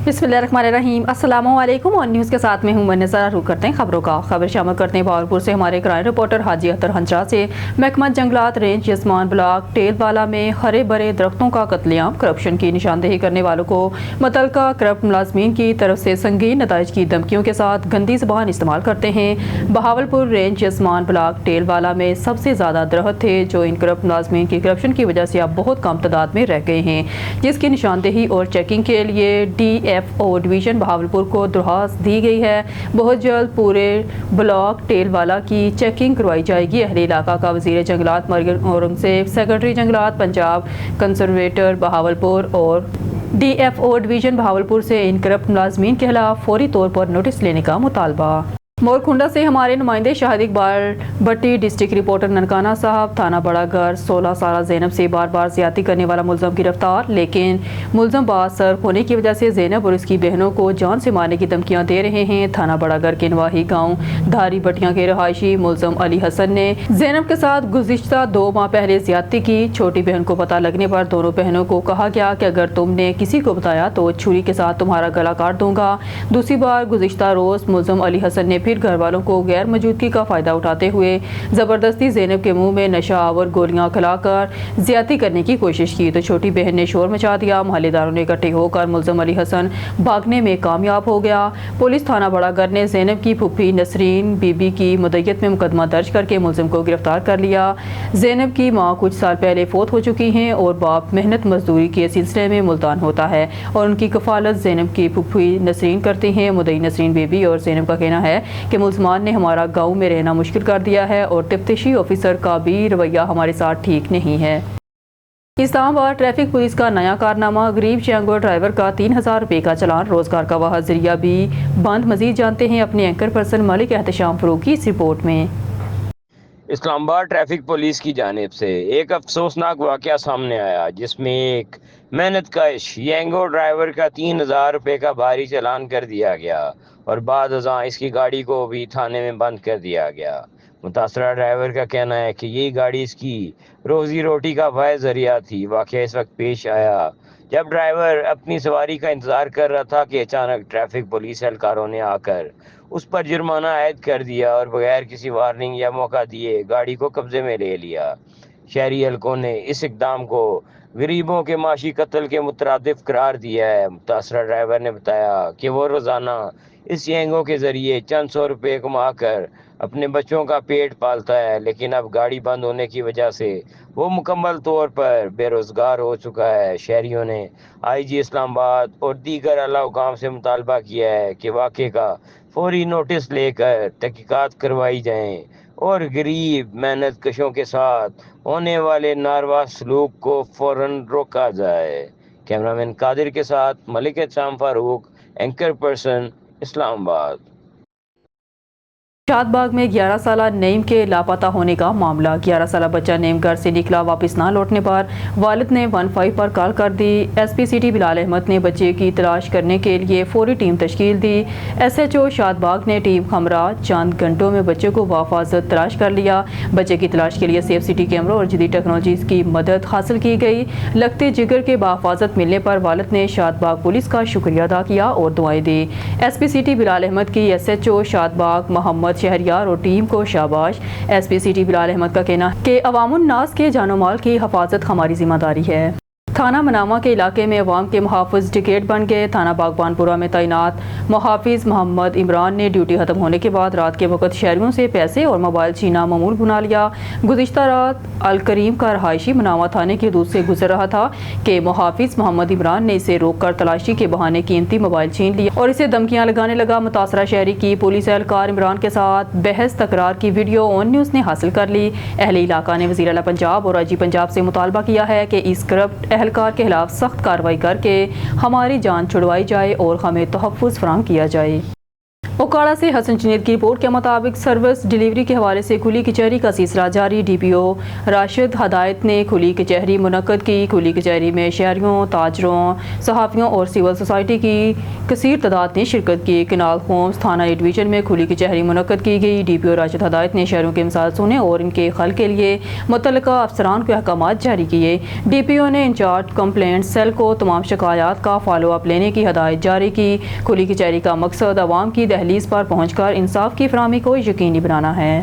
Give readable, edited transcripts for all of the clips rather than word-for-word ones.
बिस्मिल्लाहिर्रहमानिर्रहीम। अस्सलाम वालेकुम। और न्यूज़ के साथ में हूं मन्नज़र। रुख करते हैं खबरों का। खबर शामिल करते हैं बहावलपुर से हमारे क्राइम रिपोर्टर हाजी अख्तर हंसराज से। महकमा जंगलात रेंज यस्मान ब्लॉक टेलवाला में हरे भरे दरख्तों का कत्लेआम। करप्शन की निशानदेही करने वालों को मुतल्लिका करप्ट मुलाजमीन की तरफ से संगीन नताइज की धमकियों के साथ गंदी ज़बान इस्तेमाल करते हैं। बहावलपुर रेंज यस्मान ब्लॉक टेलवाला में सबसे ज़्यादा दरख्त थे जो इन करप्ट मुलाजमीन की करप्शन की वजह से अब बहुत कम तादाद में रह गए हैं, जिसकी निशानदेही और चेकिंग के लिए DFO डिवीज़न बहावलपुर को दरख्वास्त दी गई है। बहुत जल्द पूरे ब्लॉक टेलवाला की चेकिंग करवाई जाएगी। अहले इलाका का वज़ीर जंगलात मरियम औरंगज़ेब, सेक्रेटरी जंगलात पंजाब कंजर्वेटर बहावलपुर और DFO डिवीज़न बहावलपुर से इन करप्ट मुलाजमीन के खिलाफ फौरी तौर पर नोटिस लेने का मुतालबा। मोरकुंडा से हमारे नुमाइंदे शाहिद इकबाल भट्टी, डिस्ट्रिक्ट रिपोर्टर ननकाना साहब। थाना बड़ागर 16 साला ज़ैनब से बार बार ज़्यादती करने वाला मुलज़म गिरफ्तार, लेकिन मुलज़म बासर होने की वजह से ज़ैनब और उसकी बहनों को जान से मारने की धमकियां दे रहे हैं। थाना बड़ागर के नवाही गांव धारी भट्टियां के रहायशी मुलज़म अली हसन ने ज़ैनब के साथ गुज़िश्ता 2 माह पहले ज़्यादती की। छोटी बहन को पता लगने पर दोनों बहनों को कहा गया कि अगर तुमने किसी को बताया तो छुरी के साथ तुम्हारा गला काट दूंगा। दूसरी बार गुज़िश्ता रोज़ मुलज़म अली हसन ने फिर घर वालों को गैर मौजूदगी का फायदा उठाते हुए जबरदस्ती ज़ैनब के मुंह में नशा आवर गोलियां खिलाकर ज्यादती करने की कोशिश की तो छोटी बहन ने शोर मचा दिया। मोहल्लेदारों ने इकट्ठे होकर मुलज़म अली हसन भागने में कामयाब हो गया। पुलिस थाना बड़ागर ने ज़ैनब की फूफी नसरीन बीबी की मुद्दत में मुकदमा दर्ज करके मुलज़म को गिरफ्तार कर लिया। ज़ैनब की माँ कुछ साल पहले फोत हो चुकी हैं और बाप मेहनत मजदूरी के सिलसिले में मुल्तान होता है और उनकी कफालत ज़ैनब की फूफी नसरीन करती हैं। मुद्दई नसरीन बीबी और ज़ैनब का कहना है कि मुलज़मान ने हमारा गांव में रहना मुश्किल कर दिया है और तफ्तीशी ऑफिसर का भी रवैया हमारे साथ ठीक नहीं है। इस्लामाबाद ट्रैफिक पुलिस का नया कारनामा, गरीब चैंगो ड्राइवर का 3000 रुपये का चलान, रोजगार का वह जरिया भी बंद। मजीद जानते हैं अपने एंकर पर्सन मलिक एहतशाम फरूक की इस रिपोर्ट में। इस्लामाबाद ट्रैफिक पुलिस की जानिब से एक अफसोसनाक वाक़या सामने आया जिसमें एक मेहनतकश यंगो ड्राइवर का 3000 रुपये का भारी चालान कर दिया गया और बाद अज़ां इसकी गाड़ी को भी थाने में बंद कर दिया गया। मुतासरा ड्राइवर का कहना है कि यही गाड़ी इसकी रोज़ी रोटी का वाहिद ज़रिया थी। वाक़या इस वक्त पेश आया जब ड्राइवर अपनी सवारी का इंतज़ार कर रहा था कि अचानक ट्रैफिक पुलिस एहलकारों ने आकर उस पर जुर्माना आयद कर दिया और बगैर किसी वार्निंग या मौका दिए गाड़ी को कब्जे में ले लिया। शहरी हलकों ने इस इकदाम को गरीबों के माशी कत्ल के मुतरादिफ करार दिया है। मुतासरा ड्राइवर ने बताया कि वो रोज़ाना इस यंगों के ज़रिए चंद सौ रुपये कमा कर अपने बच्चों का पेट पालता है, लेकिन अब गाड़ी बंद होने की वजह से वो मुकम्मल तौर पर बेरोज़गार हो चुका है। शहरियों ने IG इस्लामाबाद और दीगर आला हुकाम से मुतालबा किया है कि वाक़े का फौरी नोटिस लेकर तहकीकात करवाई जाएं और गरीब मेहनत कशों के साथ होने वाले नारवा सलूक को फ़ौरन रोका जाए। कैमरामैन कादिर के साथ मलिक एहतशाम फारूक, एंकर पर्सन, इस्लामाबाद। शादबाग में 11 साला नईम के लापता होने का मामला। 11 साला बच्चा नईम घर से निकला, वापस ना लौटने पर वालिद ने 15 पर कॉल कर दी। SP सिटी बिलाल अहमद ने बच्चे की तलाश करने के लिए फौरी टीम तश्कील दी। SHO शादबाग ने टीम हमरा चंद घंटों में बच्चे को बाफाजत तलाश कर लिया। बच्चे की तलाश के लिए सेफ सिटी कैमरों और जदीद टेक्नोलॉजी की मदद हासिल की गई। लगते जिगर के बाफाजत मिलने पर वालिद ने शादबाग पुलिस का शुक्रिया अदा किया और दुआएं दी। SP सिटी बिलाल अहमद की SHO शादबाग मोहम्मद शहरियार और टीम को शाबाश। SP सिटी बिलाल अहमद का कहना है कि अवामुन नास के जानो माल की हिफाजत हमारी जिम्मेदारी है। थाना मनामा के इलाके में अवाम के मुहाफ़िज़ टिकट बन गए। थाना बागबानपुरा में तैनात मुहाफ़िज़ मोहम्मद इमरान ने ड्यूटी ख़त्म होने के बाद रात के वक्त शहरियों से पैसे और मोबाइल छीना मामूल बना लिया। गुज़िश्ता रात अल करीम का रहायशी मनामा थाने के दूर से गुजर रहा था कि मुहाफ़िज़ मोहम्मद इमरान ने इसे रोक कर तलाशी के बहाने कीमती मोबाइल छीन लिया और इसे धमकियाँ लगाने लगा। मुतासरा शहरी की पुलिस एहलकार इमरान के साथ बहस तकरार की वीडियो ऑन न्यूज़ ने हासिल कर ली। अहले इलाका ने वज़ीर आला पंजाब और IG पंजाब से मुतालबा किया है कि इस करप्ट एहलकार के खिलाफ सख्त कार्रवाई करके हमारी जान छुड़वाई जाए और हमें तहफ़्फ़ुज़ फराहम किया जाए। ओकाड़ा से हसन जुनैद की रिपोर्ट के मुताबिक सर्विस डिलीवरी के हवाले से खुली कचहरी का सिलसिला जारी। DPO राशिद हदायत ने खुली कचहरी मुनक्कद की। खुली कचहरी में शहरियों, ताजरों, सहाफ़ियों और सिविल सोसाइटी की कसीर तादाद ने शिरकत की। किनाल होम्स थाना ए डिवीज़न में खुली कचहरी मुनक्कद की गई। DPO राशिद हदायत ने शहरों के मिसाल सुने और इनके हल के लिए मुतल्लिका अफसरान को अहकामात जारी किए। DPO ने इंचार्ज कंप्लेंट सेल को तमाम शिकायत का फॉलो अप लेने की हदायत जारी की। खुली कचहरी का मकसद आवाम की दहलीज पर पहुंचकर इंसाफ की फराहमी को यकीनी बनाना है।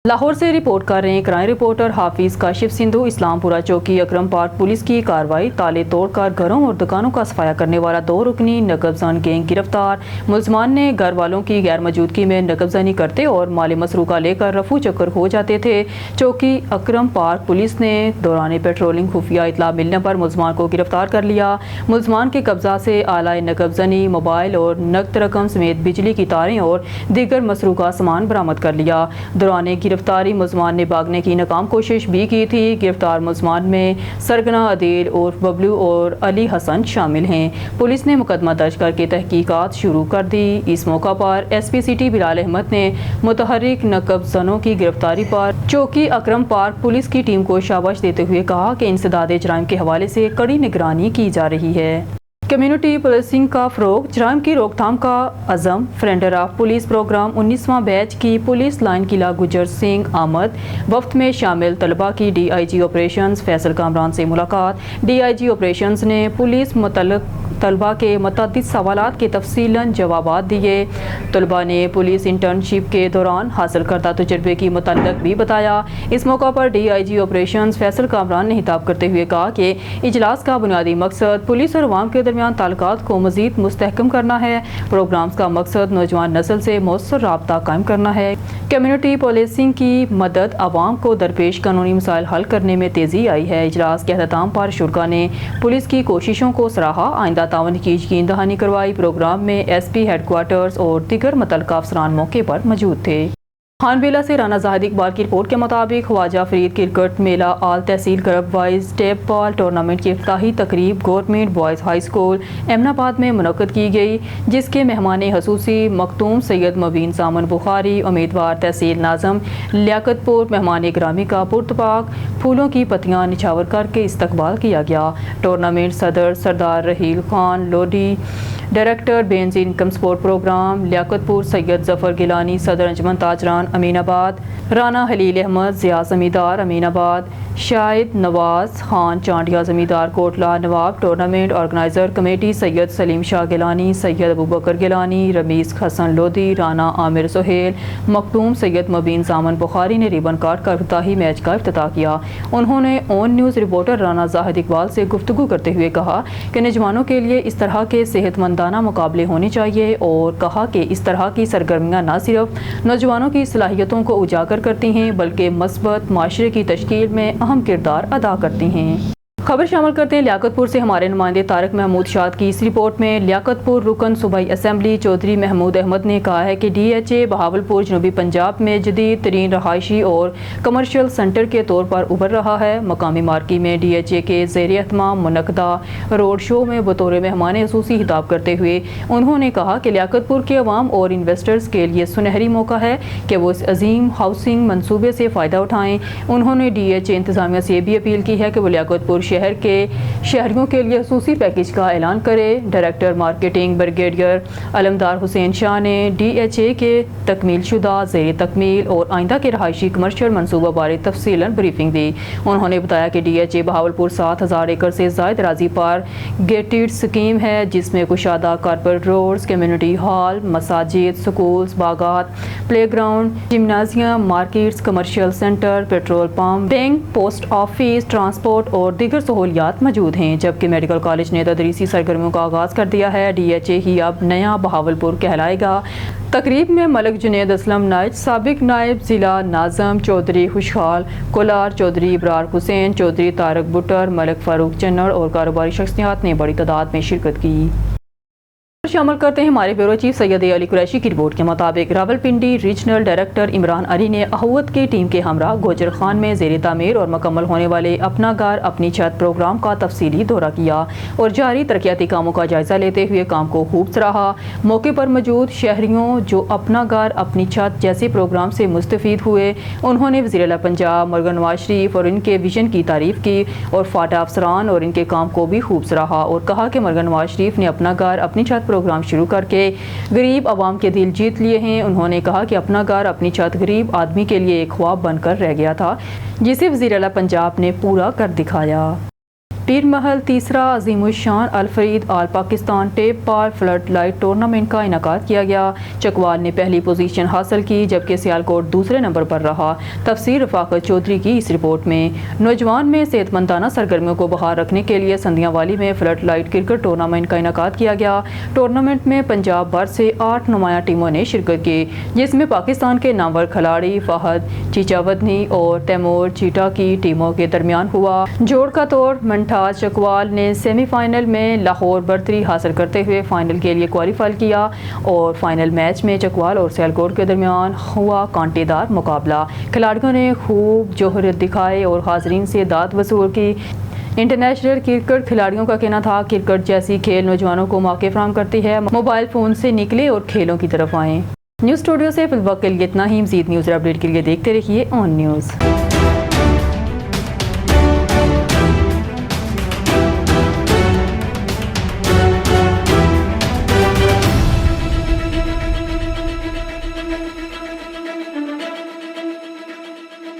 लाहौर से रिपोर्ट कर रहे हैं क्राइम रिपोर्टर हाफिज काशिफ सिंधु। इस्लामपुरा चौकी अकरम पार्क पुलिस की कार्रवाई। ताले तोड़कर घरों और दुकानों का सफाया करने वाला 2 रुकनी नकबजान गैंग गिरफ्तार। मुलजमान ने घर वालों की गैर मौजूदगी में नकबजानी करते और माली मसरूका लेकर रफू चक्कर हो जाते थे। चौकी अकरम पार्क पुलिस ने दौरान पेट्रोलिंग खुफिया इतला मिलने पर मुलजमान को गिरफ्तार कर लिया। मुलजमान के कब्जा से आला नकबजानी, मोबाइल और नकद रकम समेत बिजली की तारें और दीगर मसरूका सामान बरामद कर लिया। दौरान गिरफ्तारी मुलजमान ने भागने की नाकाम कोशिश भी की थी। गिरफ्तार मुलजमान में सरगना अदील और बबलू और अली हसन शामिल हैं। पुलिस ने मुकदमा दर्ज करके तहकीकात शुरू कर दी। इस मौका पर SP सिटी बिलाल अहमद ने मुतहर्रिक नकबजनों की गिरफ्तारी पर चौकी अकरम पार्क पुलिस की टीम को शाबाश देते हुए कहा कि इंसदाद जराइम के हवाले से कड़ी निगरानी की जा रही है। कम्युनिटी पुलिसिंग का फ़रोग, जराइम की रोकथाम का अज़म। फ्रेंडर ऑफ पुलिस प्रोग्राम 19वां बैच की पुलिस लाइन किला गुजर सिंह आमद। वफ्त में शामिल तलबा की DIG ऑपरेशंस फैसल कामरान से मुलाकात। DIG ऑपरेशंस ने पुलिस मुतल्लिक़ तलबा के मुतअद्दिद सवालात के तफसीलन जवाबात दिए। तलबा ने पुलिस इंटर्नशिप के दौरान हासिल करदा तजुर्बे की मुतल्लिक़ भी बताया। इस मौका पर DIG ऑपरेशंस फैसल कामरान ने खिताब करते हुए कहा कि इजलास का बुनियादी मकसद पुलिस और अवाम के दरमियान ताल्लुकात को मज़ीद मुस्तहकम करना है। प्रोग्राम्स का मकसद नौजवान नस्ल से मौसर राब्ता कायम करना है। कम्युनिटी पुलिसिंग की मदद आवाम को दरपेश कानूनी मसाइल हल करने में तेज़ी आई है। इजलास के अख्ताम पर शुरा ने पुलिस की कोशिशों को सराहा, आइंदा तावन की यकीन दहानी करवाई। प्रोग्राम में SP हेडक्वार्टर्स और दीगर मुतल्लिका अफसरान मौके पर मौजूद थे। खानबेला से राना जाहिद इकबाल की रिपोर्ट के मुताबिक ख्वाजा फरीद क्रिकेट मेला आल तहसील club wise tape ball tournament की इफ्ताही तकरीब government boys high school Eminabad में मुनक्कद की गई, जिसके मेहमान हसूसी मखतूम सैयद मुबीन सामन बुखारी, उम्मीदवार तहसील नाजम लियाकतपुर, मेहमान ग्रामी का पुरतपाक फूलों की पत्तियां निछावर करके इस्तकबाल किया गया। टूर्नामेंट सदर Sardar Raheel Khan Lodhi, director Benazir income support programme Liaquatpur Syed Zafar Gilani, सदर अंजुमन ताजरान अमीनाबाद, राना हलील अहमद ज़िया ज़मींदार अमीनाबाद, शाहिद नवाज खान चांडिया ज़मींदार Kotla Nawab. Tournament organiser committee Syed Salim Shah Gilani, Syed Abu Bakar Gilani, Rameez Hassan Lodhi, Rana Aamir Suhail, Makhdoom Syed Mubeen Saman Bukhari ने रिबन काट कर इफ्ताही मैच का इफ्तिताह किया। उन्होंने on news reporter Rana Zahid Iqbal से गुफ्तगू करते हुए कहा कि नौजवानों के लिए इस तरह के सेहतमंदाना मुकाबले होने चाहिए और कहा कि इस तरह की सरगर्मियाँ न सिर्फ नौजवानों की सलाहियतों को उजागर करती हैं बल्कि मस्बत माशरे की तश्कील में अहम किरदार अदा करती हैं। खबर शामिल करते हैं लियाकतपुर से हमारे नुमाइंदे तारक महमूद शाद की इस रिपोर्ट में। लियाकतपुर रुकन सूबाई असम्बली चौधरी महमूद अहमद ने कहा है कि DHA बहावलपुर जनूबी पंजाब में जदीद तरीन रहायशी और कमर्शियल सेंटर के तौर पर उभर रहा है। मकामी मार्की में DHA के ज़ेर एहतमाम मुनक्कदा रोड शो में बतौर मेहमान खसूसी खिताब करते हुए उन्होंने कहा कि लियाकतपुर के अवाम और इन्वेस्टर्स के लिए सुनहरी मौका है कि वो इस अजीम हाउसिंग मनसूबे से फ़ायदा उठाएँ। उन्होंने DHA इंतज़ामिया से भी अपील की है कि वो लियाकतपुर शहर के शहरियों के लिए खसूसी पैकेज का ऐलान करे। Director marketing brigadier Alamdar Hussain Shah ने DHA के तकमील शुदा, ज़ेर तकमील और आइंदा के रहायशी कमर्शियल मनसूबा बारे तफसीलन ब्रीफिंग दी। उन्होंने बताया कि DHA बहावलपुर 7000 एकड़ से ज़ायद अराज़ी पर गेटेड स्कीम है जिसमें कुशादा कारपेट रोड्स, कम्युनिटी हॉल, मसाजिद, स्कूल्स, बागात, playground, gymnasium, markets, commercial centre, petrol pump, bank, post office, transport और दीगर सहूलियात मौजूद हैं। जबकि मेडिकल कॉलेज ने तदरीसी सरगर्मियों का आगाज़ कर दिया है। DHA ही अब नया बहावलपुर कहलाएगा। तकरीब में मलिक जुनैद असलम नाइज, साबिक नायब ज़िला नाज़म चौधरी खुशहाल कोलार, चौधरी इब्रार हुसैन, चौधरी तारक बुटर, मलिक फारूक चन्नड़ और कारोबारी शख्सियात ने बड़ी तादाद में शिरकत की। شامل کرتے ہیں ہمارے بیورو چیف سید علی قریشی کی رپورٹ کے مطابق راولپنڈی ریجنل ڈائریکٹر عمران علی نے احوت کی ٹیم کے ہمراہ گوجر خان میں زیر تعمیر اور مکمل ہونے والے اپنا گھر اپنی چھت پروگرام کا تفصیلی دورہ کیا اور جاری ترقیاتی کاموں کا جائزہ لیتے ہوئے کام کو خوب سراہا۔ موقع پر موجود شہریوں جو اپنا گھر اپنی چھت جیسے پروگرام سے مستفید ہوئے، انہوں نے وزیر اعلیٰ پنجاب مرگن نواز شریف اور ان کے ویژن کی تعریف کی اور فاٹا افسران اور ان کے کام کو بھی خوب سراہا اور کہا کہ مرگن نواز شریف نے اپنا گھر اپنی چھت پروگرام شروع کر کے غریب عوام کے دل جیت لیے ہیں۔ انہوں نے کہا کہ اپنا گھر اپنی چھت غریب آدمی کے لیے ایک خواب بن کر رہ گیا تھا جسے وزیر اعلیٰ پنجاب نے پورا کر دکھایا۔ پیر محل تیسرا عظیم الشان Alfarid all Pakistan tape ball floodlight tournament کا انعقاد کیا گیا۔ چکوال نے پہلی پوزیشن حاصل کی جبکہ سیالکوٹ دوسرے نمبر پر رہا۔ تفسیر رفاقت چودھری کی اس رپورٹ میں۔ نوجوان میں صحت مندانہ سرگرمیوں کو بحال رکھنے کے لیے سندھیاں والی میں فلڈ لائٹ کرکٹ ٹورنامنٹ کا انعقاد کیا گیا۔ ٹورنامنٹ میں پنجاب بھر سے 8 نمایاں ٹیموں نے شرکت کی جس میں پاکستان کے نامور کھلاڑی فہد چیچاودنی اور تیمور چیٹا کی ٹیموں کے درمیان ہوا۔ جوڑ کا طور منٹاز چکوال نے سیمی فائنل میں لاہور برتری حاصل کرتے ہوئے فائنل کے لیے کوالیفائی کیا اور فائنل میچ میں چکوال اور سیالکوٹ کے درمیان ہوا کانٹے دار مقابلہ۔ کھلاڑیوں نے خوب جوہرت دکھائے اور حاضرین سے داد وصول کی۔ انٹرنیشنل کرکٹ کھلاڑیوں کا کہنا تھا کرکٹ جیسی کھیل نوجوانوں کو موقع فراہم کرتی ہے، موبائل فون سے نکلے اور کھیلوں کی طرف آئیں۔ نیوز اسٹوڈیو سے فی الوقت کے لیے اتنا ہی۔ مزید نیوز اپڈیٹ کے لیے دیکھتے رہیے آن نیوز۔